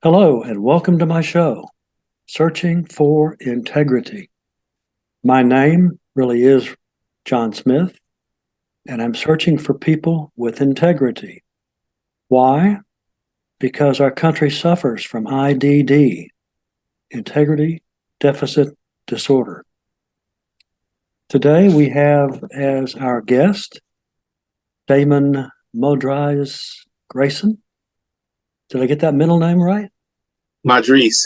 Hello, and welcome to my show, Searching for Integrity. My name really is John Smith, and I'm searching for people with integrity. Why? Because our country suffers from IDD, Integrity Deficit Disorder. Today we have as our guest Damon Modrise Grayson. Did I get that middle name right? Madrise.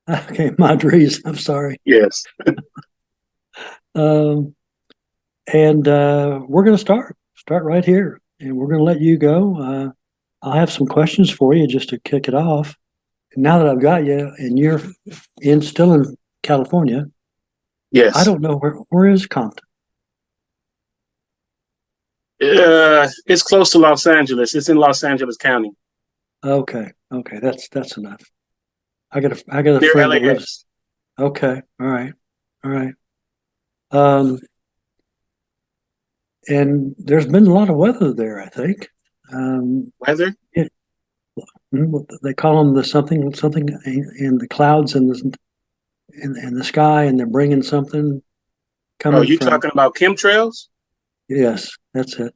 Okay, Modrise, I'm sorry. Yes. Um, and we're going to start right here, and we're going to let you go. I'll have some questions for you just to kick it off. And now that I've got you, and you're still in California, I Yes. don't know where is Compton. It's close to Los Angeles. It's in Los Angeles County, Okay, that's enough. I got a near friend that lives. LAX. Okay, all right. Um, and there's been a lot of weather there, I think. Weather? It, they call them the something in the clouds and in the sky, and they're bringing something Oh, coming you from. talking about chemtrails? Yes, that's it.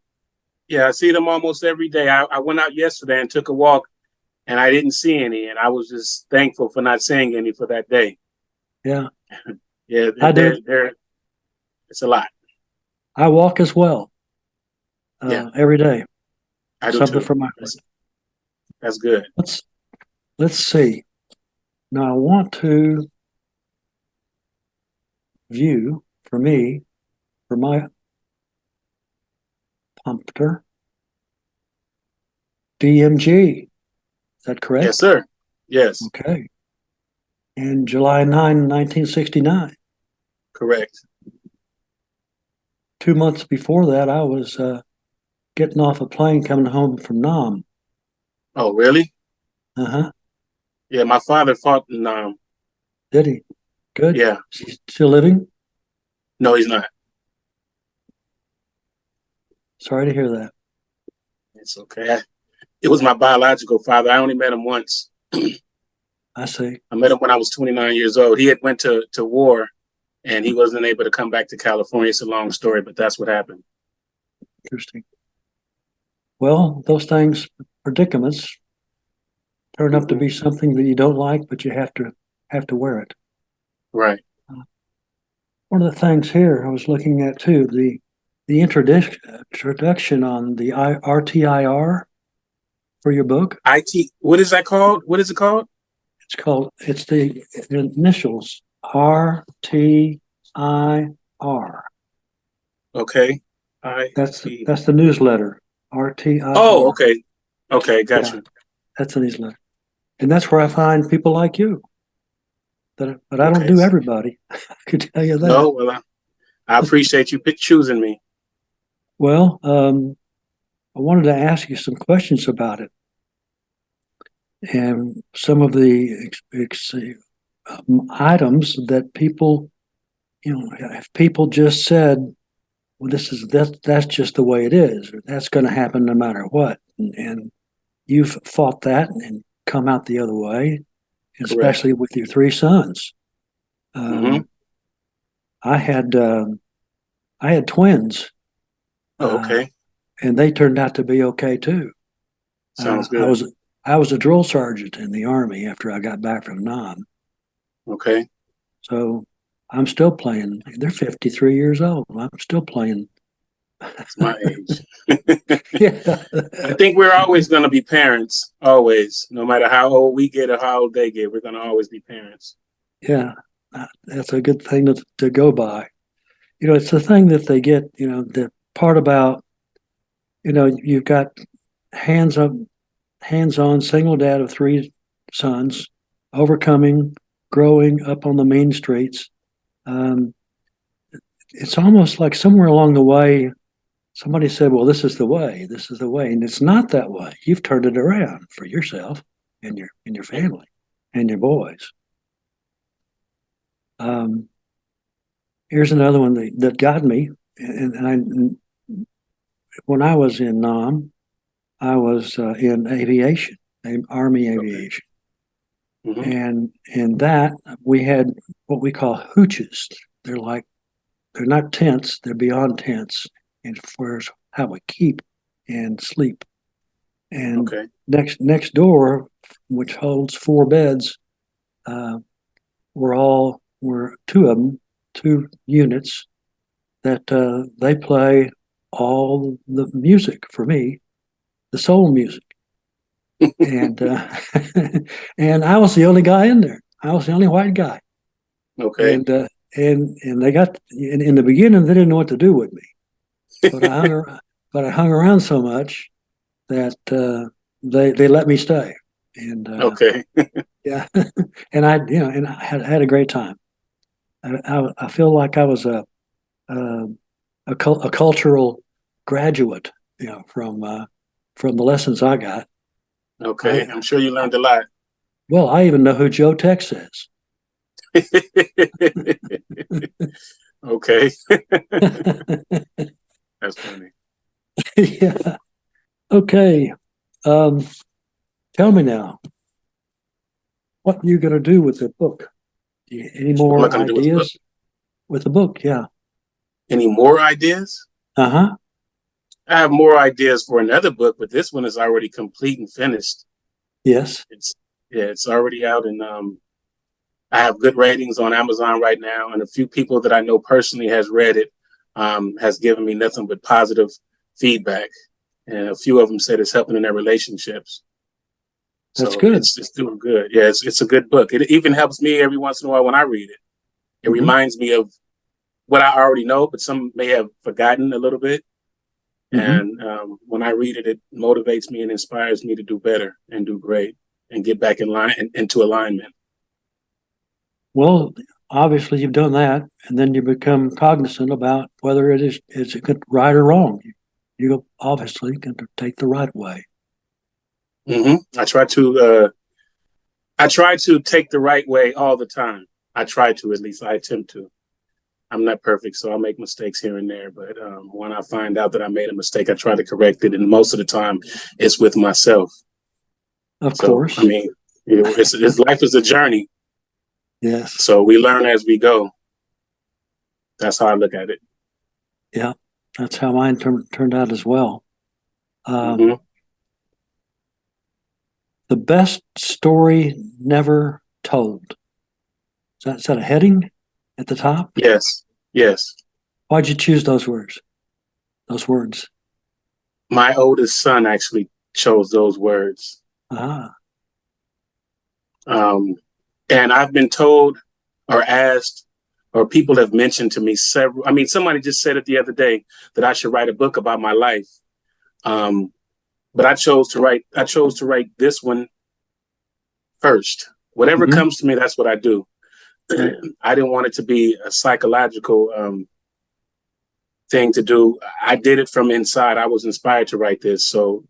Yeah, I see them almost every day. I went out yesterday and took a walk, and I didn't see any, and I was just thankful for not seeing any for that day. Yeah, Yeah, I do. it's a lot. I walk as well Yeah, every day. I do Something too. for my heart. That's good. Let's let's see. Now I want to view for me for my pumpter DMG. Is that Yes, correct? sir. Yes, Okay. And July 9, 1969. correct. 2 months before that, I was getting off a plane coming home from Nam. Oh, really? Uh-huh. Yeah, my father fought in. Did he? Good. Yeah, She's still living? no, he's not. Sorry to hear that. It's okay. It was my biological father. I only met him once. I see. I met him when I was 29 years old. He had went to war, and he wasn't able to come back to California. It's a long story, but that's what happened. Interesting. Well, those things, predicaments, turn up to Mm-hmm. be something that you don't like, but you have to wear it. Right. Uh, One of the things here I was looking at too, the introduction on the RTIR for your book. IT. What is that called? What is it called? It's the initials RTIR. Okay. I T. That's the newsletter. Oh, RTIR. okay. Okay, got Yeah, you. that's the newsletter. And that's where I find people like you. But I don't Okay. do everybody. I could tell you that. No, well, I appreciate you choosing me. Well, I wanted to ask you some questions about it. And some of the items that people, if people just said, well, that's just the way it is, or that's going to happen no matter what. And you've fought that and come out the other way, Correct. especially with your three sons. Mm-hmm. Um, I had I had twins, Oh, uh, okay. and they turned out to be okay too. Uh, Sounds I good. was I was a drill sergeant in the Army after I got back from Nam, Okay. so I'm still playing. They're 53 years old. I'm still playing. It's my age. Yeah, I think we're always going to be parents, always, no matter how old we get or how old they get. We're going to always be parents. yeah, that's a good thing to go by. It's the thing that they get. The part about you've got hands on single dad of three sons, overcoming, growing up on the main streets. Um, it's almost like somewhere along the way, somebody said, "Well, this is the way," and it's not that way. You've turned it around for yourself and your Yeah. family and your boys. Um, Here's another one that got me, and when I was in Nam, I was in aviation, Army Okay. aviation. Hmm. And in that we had what we call hooches. They're not tents, they're beyond tents, and for how we keep and sleep. And Okay. next door, which holds 4 beds, uh, were two of them, 2 units that they play all the music for me, the soul music, and and I was the only guy in there. I was the only white guy, Okay. and and they got in the beginning they didn't know what to do with me, but I hung around so much that they let me stay, and Okay. yeah, and I had a great time. I feel like I was a cultural graduate, from the lessons I got. Okay. I I'm sure you learned a lot. Well, I even know who Joe Tex is. Okay. That's funny. Yeah. Okay. Um, Tell me now, what are you going to do with the book? Any What am I more going to do with the book? ideas with the book? Yeah. Any more ideas? Uh huh. I have more ideas for another book, but this one is already complete and finished. Yes. It's Yeah, it's already out, and I have good ratings on Amazon right now, and a few people that I know personally has read it, has given me nothing but positive feedback, and a few of them said it's helping in their relationships. That's So good. it's doing good. Yeah, it's a good book. It even helps me every once in a while when I read it. It Hmm. reminds me of what I already know, but some may have forgotten a little bit. Hmm. And when I read it, it motivates me and inspires me to do better and do great and get back in line into alignment. Well, obviously you've done that, and then you become cognizant about whether is it right or wrong. You obviously going to take the right way. Hmm. I try to take the right way all the time. I try to, at least I attempt to. I'm not perfect, so I'll make mistakes here and there. But when I find out that I made a mistake, I try to correct it. And most of the time, it's with myself. Of So, I course. mean, it's life is a journey. Yes. So we learn as we go. That's how I look at it. Yeah. That's how mine turned out as well. Um, Hmm. the best story never told. Is that a heading at the top? Yes. Yes. Why'd you choose those words? Those words. My oldest son actually chose those words. Ah. Um, and I've been told or asked, or people have mentioned to me several. I mean, somebody just said it the other day that I should write a book about my life. Um, but I chose to write. I chose to write this one first. Whatever Hmm. comes to me, that's what I do. Right. I didn't want it to be a psychological thing to do. I did it from inside. I was inspired to write this, so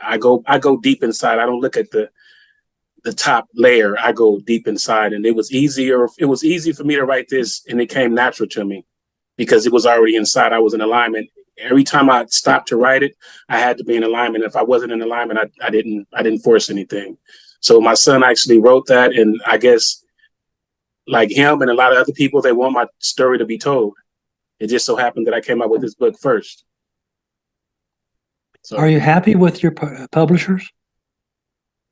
I go deep inside. I don't look at the top layer. I go deep inside, and it was easier. It was easy for me to write this, and it came natural to me because it was already inside. I was in alignment. Every time I stopped to write it, I had to be in alignment. If I wasn't in alignment, I didn't force anything. So my son actually wrote that, and I guess like him and a lot of other people, they want my story to be told. It just so happened that I came out with this book first. Are So you happy with your publishers?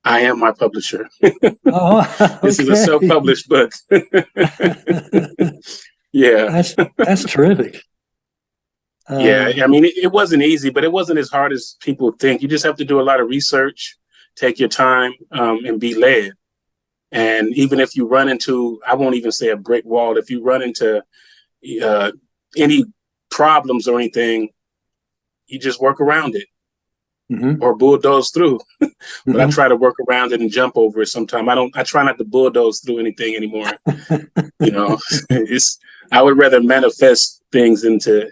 I am my publisher. Oh, This is a okay. self-published book. Yeah. That's terrific. Yeah. Uh, I mean, it wasn't easy, but it wasn't as hard as people think. You just have to do a lot of research, take your time, and be led. And even if you run into, I won't even say a brick wall, if you run into uh, any problems or anything, you just work around it hmm. or bulldoze through. But I Hmm. try to work around it and jump over it sometimes. I try not to bulldoze through anything anymore. You know, it's, I would rather manifest things into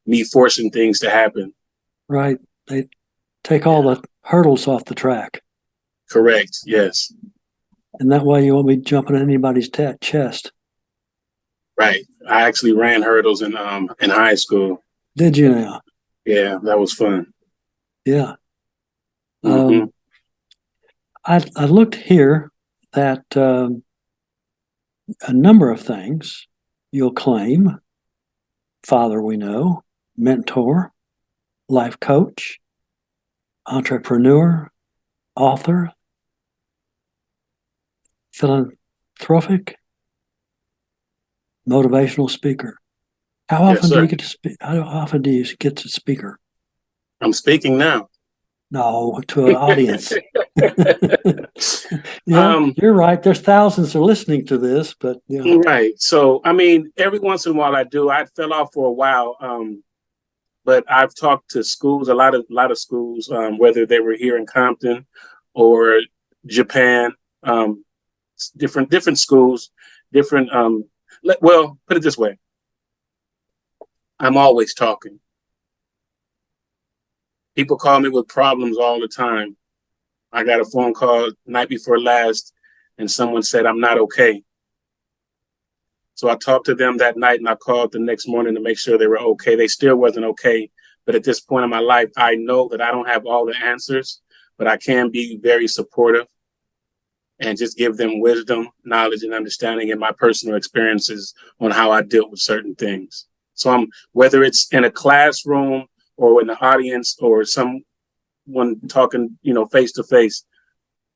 me forcing things to happen. Right. They take all Yeah. the hurdles off the track, Correct. Yes. and that way you won't be jumping in anybody's chest. Right. I actually ran hurdles in high school. Did you now? Yeah, that was fun. Yeah. Hmm. Um, I looked here that a number of things you'll claim: father we know, mentor, life coach, entrepreneur, author, philanthropic, motivational speaker. How Yes, often do sir. you get to speak? How often do you get to speaker? I'm speaking now. No, to an audience. Yeah, um, you're right. There's thousands who are listening to this, but yeah, right. So, I mean, every once in a while I do. I fell off for a while, but I've talked to schools, a lot of schools, whether they were here in Compton or Japan, um, different schools, different. Well, put it this way: I'm always talking. People call me with problems all the time. I got a phone call night before last, and someone said I'm not okay. So I talked to them that night, and I called the next morning to make sure they were okay. They still wasn't okay. But at this point in my life, I know that I don't have all the answers, but I can be very supportive and just give them wisdom, knowledge, and understanding in my personal experiences on how I dealt with certain things. So I'm, whether it's in a classroom or in the audience or someone talking, face to face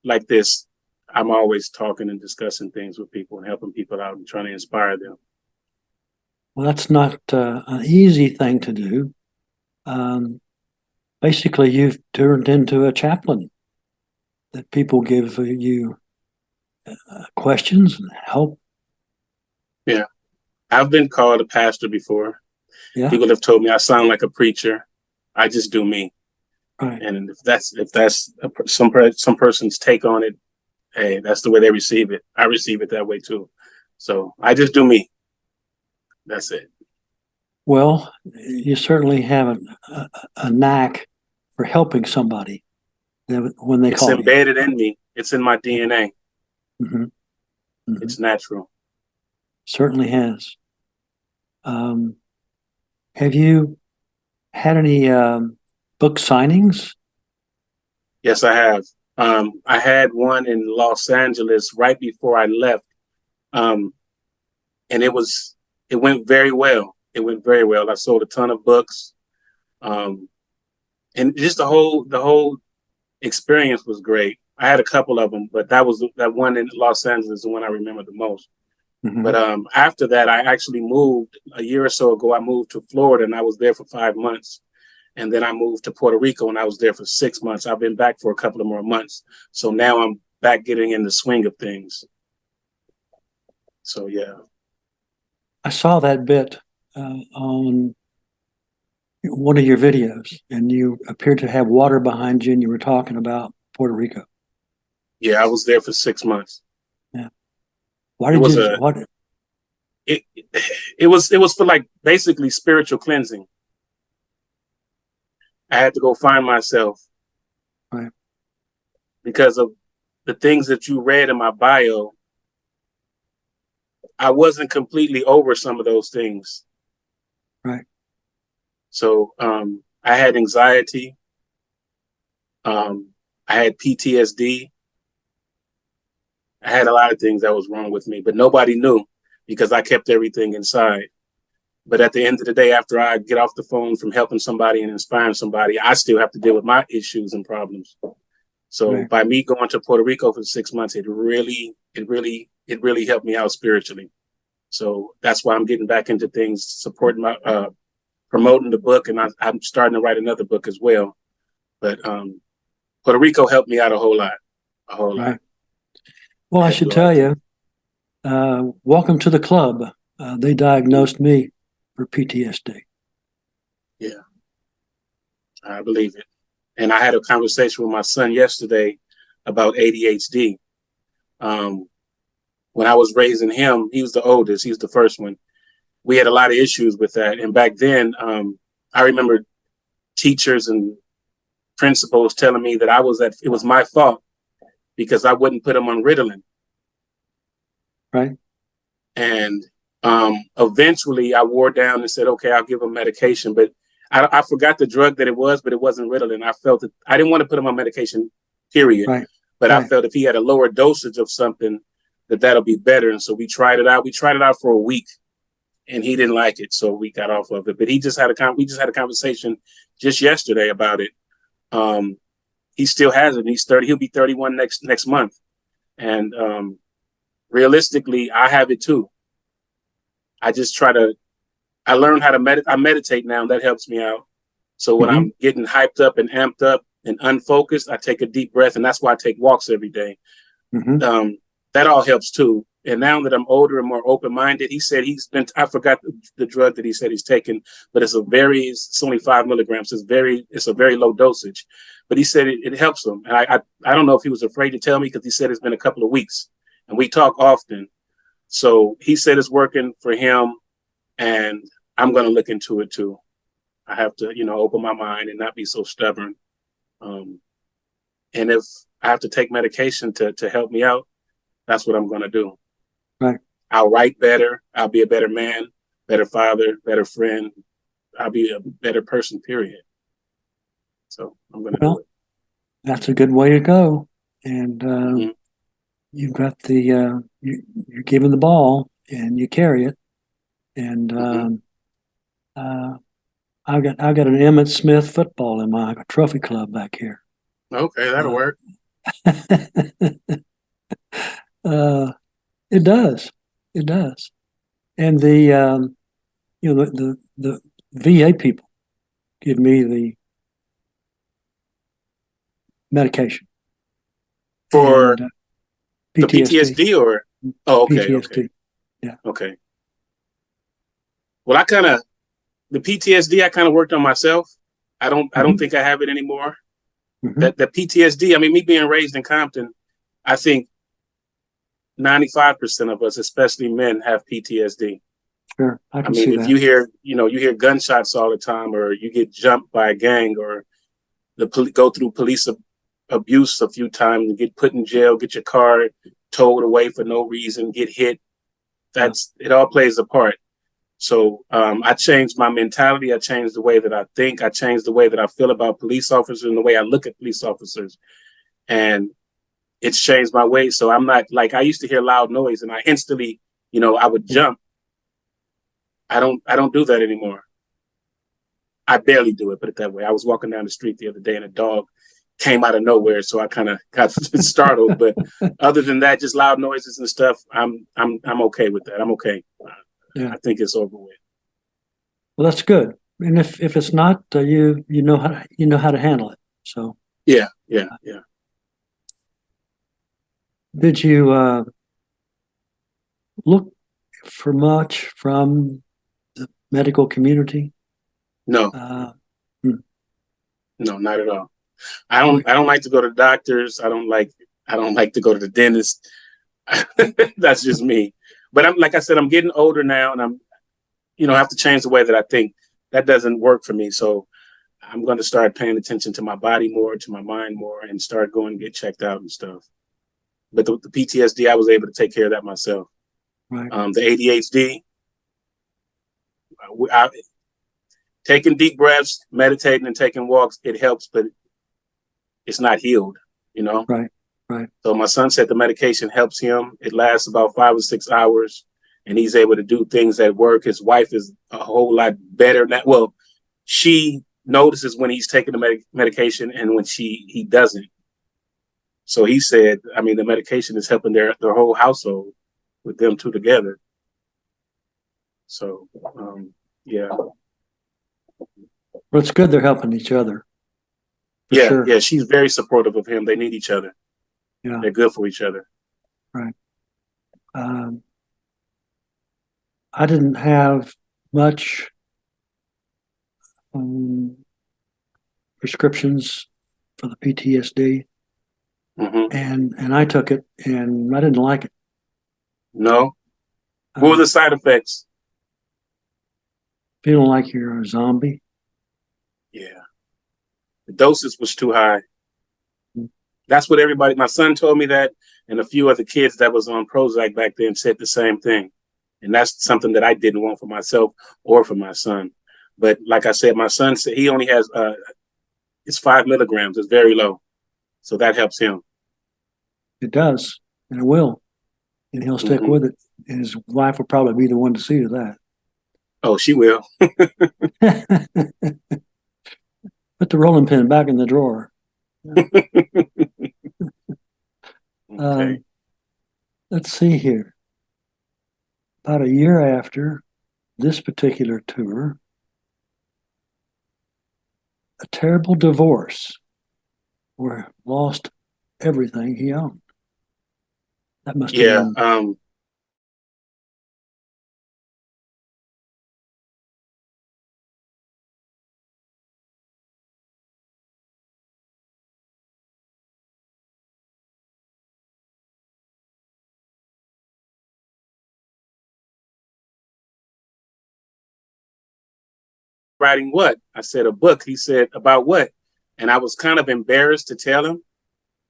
like this, I'm always talking and discussing things with people and helping people out and trying to inspire them. well, that's not an easy thing to do. Um, Basically, you've turned into a chaplain that people give you questions and help. Yeah. I've been called a pastor before. Yeah, People have told me I sound like a preacher. I just do me. right. And if that's some person's take on it, hey, that's the way they receive it. I receive it that way too. So I just do me. That's it. Well, you certainly have a knack for helping somebody when they It's call you. embedded in me. It's in my DNA. Hmm. Hmm. It's natural. Certainly has. Um, have you had any book signings? Yes, I have. I had one in Los Angeles right before I left. Um, and it went very well. It went very well. I sold a ton of books. Um, and just the whole experience was great. I had a couple of them, but that one in Los Angeles is the one I remember the most. Hmm. But after that, I actually moved a year or so ago. I moved to Florida, and I was there for 5 months. And then I moved to Puerto Rico, and I was there for 6 months. I've been back for a couple of more months, so now I'm back getting in the swing of things. So yeah, I saw that bit on one of your videos, and you appeared to have water behind you, and you were talking about Puerto Rico. yeah, I was there for 6 months. Yeah. Why It did was you? a What? it it was for like basically spiritual cleansing. I had to go find myself Right. because of the things that you read in my bio. I wasn't completely over some of those things. Right. So I had anxiety. I had PTSD. I had a lot of things that was wrong with me, but nobody knew because I kept everything inside. But at the end of the day, after I get off the phone from helping somebody and inspiring somebody, I still have to deal with my issues and problems. So Right. by me going to Puerto Rico for 6 months, it really helped me out spiritually. So that's why I'm getting back into things, supporting my, promoting the book, and I'm starting to write another book as well. But Puerto Rico helped me out a whole lot. Right. Well, It I helped should me a lot tell too. you, welcome to the club. They diagnosed me for PTSD. Yeah, I believe it. And I had a conversation with my son yesterday about ADHD. Um, when I was raising him, he was the oldest. He was the first one. We had a lot of issues with that. And back then, I remember teachers and principals telling me that it was my fault because I wouldn't put him on Ritalin. Right. And eventually I wore down and said, okay, I'll give him medication. But I forgot the drug that it was, but it wasn't Ritalin. I felt that I didn't want to put him on medication, period. Right. but I Right. felt if he had a lower dosage of something, that'll be better. And so we tried it out. We tried it out for a week, and he didn't like it, so we got off of it. But we just had a conversation just yesterday about it. He still has it. He's 30. He'll be 31 next month, and realistically, I have it too. I just try to. I learned how to meditate. I meditate now, and that helps me out. So when I'm getting hyped up and amped up and unfocused, I take a deep breath, and that's why I take walks every day. That all helps too. And now that I'm older and more open-minded, he said I forgot the drug that he said he's taken, but it's only 5 milligrams. It's a very low dosage, but he said it helps him. And I don't know if he was afraid to tell me, because he said it's been a couple of weeks and we talk often. So he said it's working for him, and I'm going to look into it too. I have to, open my mind and not be so stubborn. And if I have to take medication to help me out, that's what I'm going to do. Right. I'll write better. I'll be a better man, better father, better friend. I'll be a better person, period. So I'm going to do it. That's a good way to go. And you've got you're given the ball and you carry it. And I've got an Emmett Smith football in my trophy club back here. Okay, that'll work. It does. It does. And the VA people give me the medication for and, the PTSD or okay, PTSD. Okay. Yeah. Okay. Well, the PTSD I kind of worked on myself. I don't think I have it anymore. That PTSD, I mean, me being raised in Compton, I think 95% of us, especially men, have PTSD. Sure, I mean, see if that. you hear gunshots all the time, or you get jumped by a gang, or go through police abuse a few times and get put in jail, get your car towed away for no reason, get hit. It all plays a part. So I changed my mentality. I changed the way that I think. I changed the way that I feel about police officers and the way I look at police officers. And it's changed my way. So I'm not like, I used to hear loud noise and I instantly, I would jump. I don't do that anymore. I barely do it, put it that way. I was walking down the street the other day and a dog came out of nowhere, so I kind of got startled. But other than that, just loud noises and stuff, I'm okay with that. I'm okay. I think it's over with. Well, that's good. And if it's not, you know how to handle it. So yeah. Did you look for much from the medical community? No. No, not at all. I don't like to go to doctors. I don't like to go to the dentist. That's just me. But like I said, I'm getting older now, and I'm, have to change the way that I think. That doesn't work for me. So I'm going to start paying attention to my body more, to my mind more, and start going and get checked out and stuff. But the PTSD, I was able to take care of that myself. Right. The ADHD, taking deep breaths, meditating, and taking walks, it helps, but it's not healed, Right. So my son said the medication helps him. It lasts about 5 or 6 hours, and he's able to do things at work. His wife is a whole lot better now. Well, she notices when he's taking the medication and when he doesn't. So he said, I mean, the medication is helping their whole household with them two together. So, yeah. Well, it's good they're helping each other. Yeah, sure. She's very supportive of him. They need each other. Yeah. They're good for each other. Right. I didn't have much prescriptions for the PTSD, and I took it, and I didn't like it. No? What were the side effects? Feeling like you're a zombie. Yeah. The dosage was too high. That's what my son told me that, and a few other kids that was on Prozac back then said the same thing. And that's something that I didn't want for myself or for my son. But like I said, my son said he only has, it's 5 milligrams. It's very low. So that helps him. It does, and it will, and he'll stick Hmm. with it. And his wife will probably be the one to see to that. Oh, she will. Put the rolling pin back in the drawer. Okay. Um, let's see here. About a year after this particular tour, a terrible divorce where lost everything he owned. That must have Yeah. been writing what? I said a book. He said about what? And I was kind of embarrassed to tell him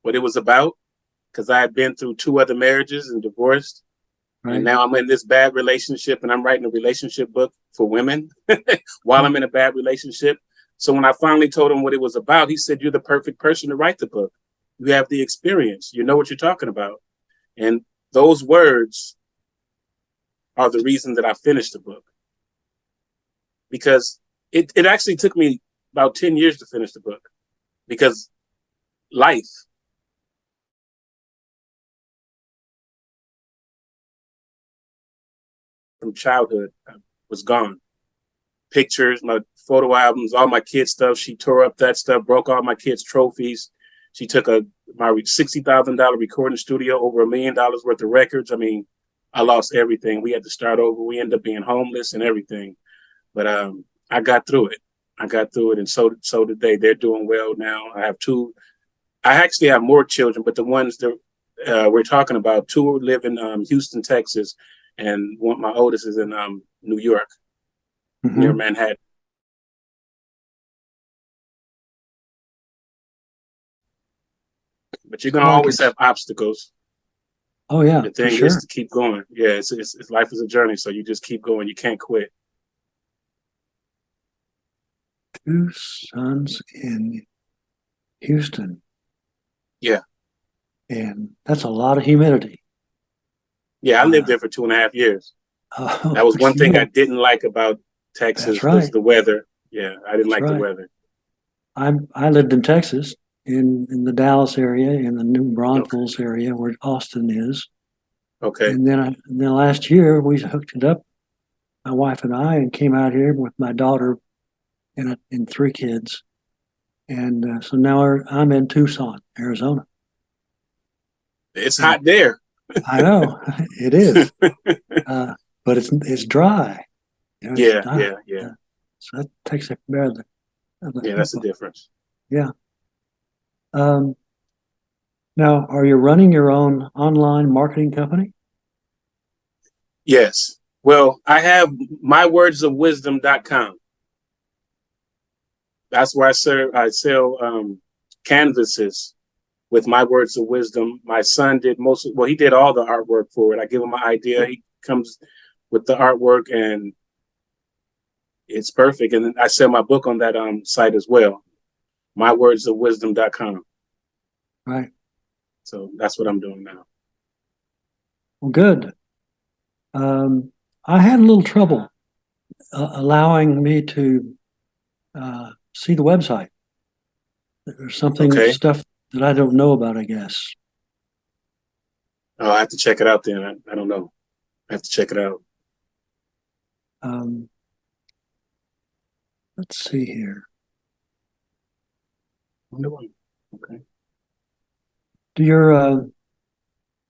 what it was about because I had been through two other marriages and divorced. And right. now I'm in this bad relationship and I'm writing a relationship book for women while I'm in a bad relationship. So when I finally told him what it was about, he said, "You're the perfect person to write the book. You have the experience. You know what you're talking about." And those words are the reason that I finished the book because it actually took me about 10 years to finish the book because life from childhood was gone. Pictures, my photo albums, all my kids' stuff. She tore up that stuff, broke all my kids' trophies. She took my $60,000 recording studio, over $1 million worth of records. I mean, I lost everything. We had to start over. We ended up being homeless and everything. But I got through it. I got through it, and so did they. They're doing well now. I have two. I actually have more children, but the ones that we're talking about, two live in Houston, Texas, and my oldest is in New York, near Mm-hmm. Manhattan. But you're gonna I like always it. have obstacles. Oh yeah, The for thing is sure. to keep going. Yeah, it's life is a journey, so you just keep going. You can't quit. Two sons in Houston, Yeah, and that's a lot of humidity. yeah. I lived Uh, there for 2.5 years. oh, That was one thing I you, didn't like about that's Texas was right. the weather. Yeah, I didn't That's like the right. weather. I lived in Texas, in the Dallas area, in the New Okay, Braunfels area where Austin is. okay. And then last year we hooked it up, my wife and I, and came out here with my daughter and three kids. And so now I'm in Tucson, Arizona. It's And hot there. I know it is, uh, but it's dry. You know, it's Yeah, not. yeah, yeah, So that takes care of the yeah. heat. That's the difference. Yeah. Um, now, are you running your own online marketing company? Yes. Well, I have mywordsofwisdom.com. That's where I sell canvases with my words of wisdom. My son did he did all the artwork for it. I give him an idea. He comes with the artwork and it's perfect. And then I sell my book on that site as well, mywordsofwisdom.com. Right. So that's what I'm doing now. Well, good. I had a little trouble allowing me to see the website. There's Okay. stuff that I don't know about, I guess. Oh, I have to check it out then. I don't know. I have to check it out. Um, let's see here. Okay. Do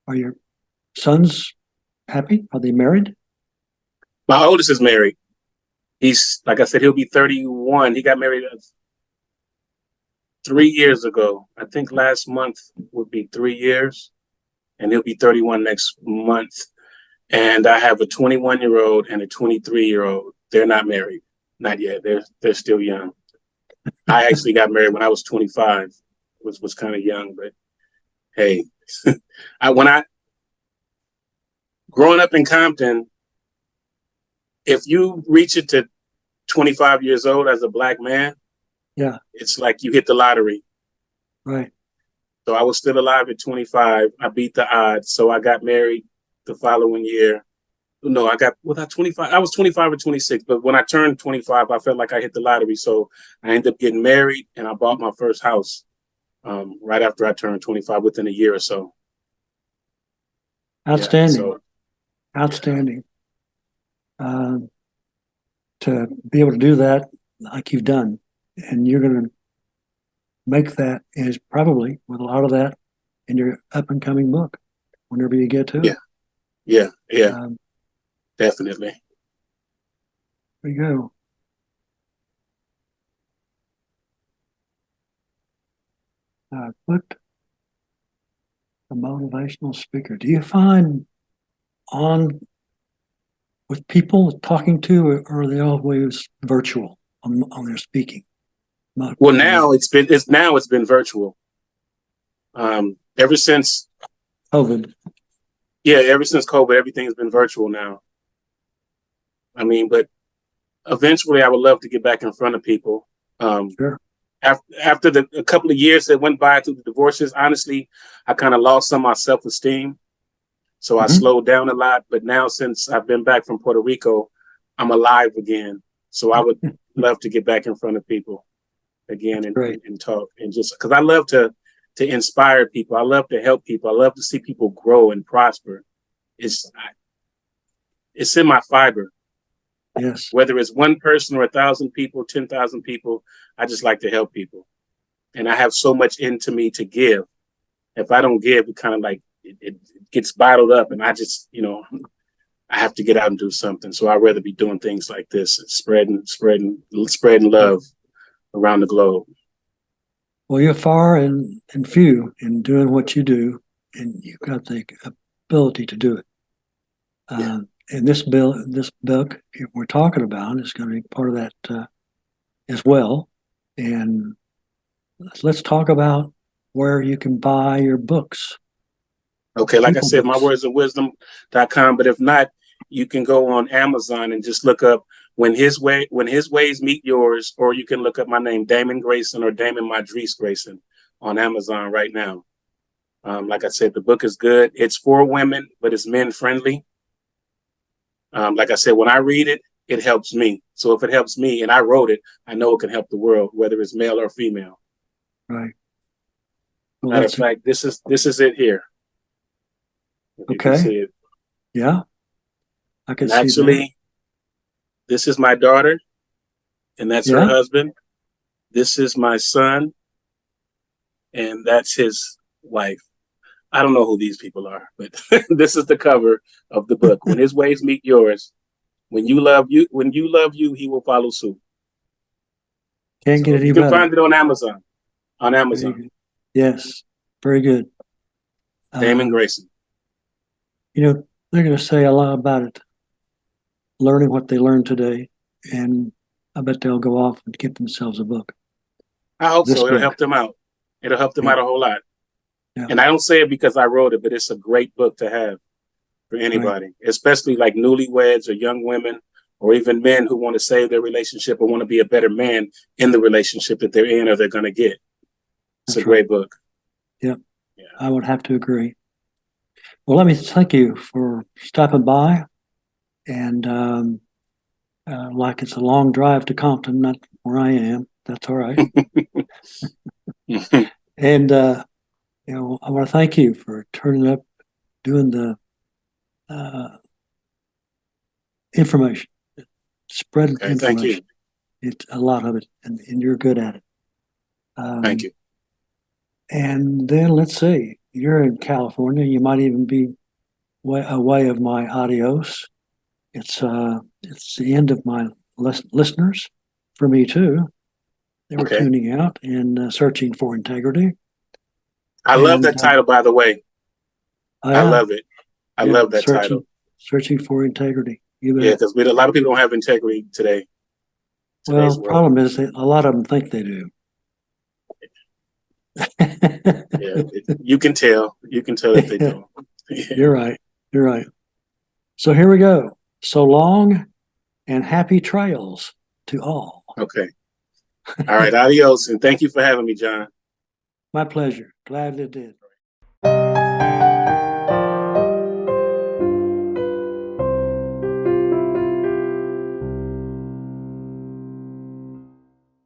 are your sons happy? Are they married? My oldest is married. He's, like I said, he'll be 31. He got married 3 years ago. I think last month would be 3 years, and he'll be 31 next month. And I have a 21-year-old and a 23-year-old. They're not married, not yet. They're still young. I actually got married when I was 25. Was kind of young, but hey, when I growing up in Compton, if you reach it to 25 years old as a black man, Yeah, it's like you hit the lottery. right. So I was still alive at 25. I beat the odds. So I got married the following year. No, was I 25? I was 25 or 26, but when I turned 25, I felt like I hit the lottery. So I ended up getting married and I bought my first house right after I turned 25, within a year or so. Outstanding. Yeah, so, Outstanding. To be able to do that like you've done, and you're going to make that is probably with a lot of that in your up and coming book whenever you get to it. Yeah, definitely. There you go. Put a motivational speaker. Do you find on with people talking to, or are they always virtual on their speaking? Well, now it's been virtual. Ever since COVID. Yeah, ever since COVID, everything's been virtual now. I mean, but eventually I would love to get back in front of people. Sure. After a couple of years that went by through the divorces, honestly, I kind of lost some of my self-esteem. So I slowed down a lot. But now, since I've been back from Puerto Rico, I'm alive again. So I would love to get back in front of people again and talk. And just because I love to inspire people. I love to help people. I love to see people grow and prosper. It's in my fiber. Yes. Whether it's one person or 1,000 people, 10,000 people, I just like to help people. And I have so much into me to give. If I don't give, it kind of like it gets bottled up, and I just, I have to get out and do something. So I'd rather be doing things like this, spreading love around the globe. Well, you're far and few in doing what you do, and you've got the ability to do it. And this book we're talking about is going to be part of that as well. And let's talk about where you can buy your books. Okay, like I said, mywordsofwisdom.com. But if not, you can go on Amazon and just look up When His Ways Meet Yours, or you can look up my name, Damon Grayson, or Damon Modrise Grayson, on Amazon right now. Like I said, the book is good. It's for women, but it's men friendly. Like I said, when I read it, it helps me. So if it helps me and I wrote it, I know it can help the world, whether it's male or female. Right. Well, Matter of fact, this is it here. If you can see it. Yeah. I can see actually, this is my daughter, and that's her husband. This is my son, and that's his wife. I don't know who these people are, but this is the cover of the book. When His Ways Meet Yours. When you love you, he will follow suit. Can't get any better. You can find it on Amazon. Yes, very good. Damon Grayson. They're going to say a lot about it. Learning what they learned today, and I bet they'll go off and get themselves a book. I hope so. It'll help them out. It'll help them out a whole lot. Yeah. And I don't say it because I wrote it, but it's a great book to have for anybody, especially like newlyweds or young women, or even men who want to save their relationship or want to be a better man in the relationship that they're in or they're going to get. It's a great book. Yeah, I would have to agree. Well, let me thank you for stopping by. And like it's a long drive to Compton, not where I am. That's all right. And I want to thank you for turning up, doing the information, spread information. Thank you. It's a lot of it, and you're good at it. Thank you. And then let's see, you're in California. You might even be away of my adios. It's the end of my listeners for me too. They were tuning out and searching for integrity. I love that title, by the way. I love it. I love that title. Searching for integrity. Yeah, because a lot of people don't have integrity today. Well, the problem is that a lot of them think they do. Yeah, you can tell. You can tell if they don't. Yeah. You're right. So here we go. So long and happy trails to all. Okay. All right. Adios. And thank you for having me, John. My pleasure. Gladly did.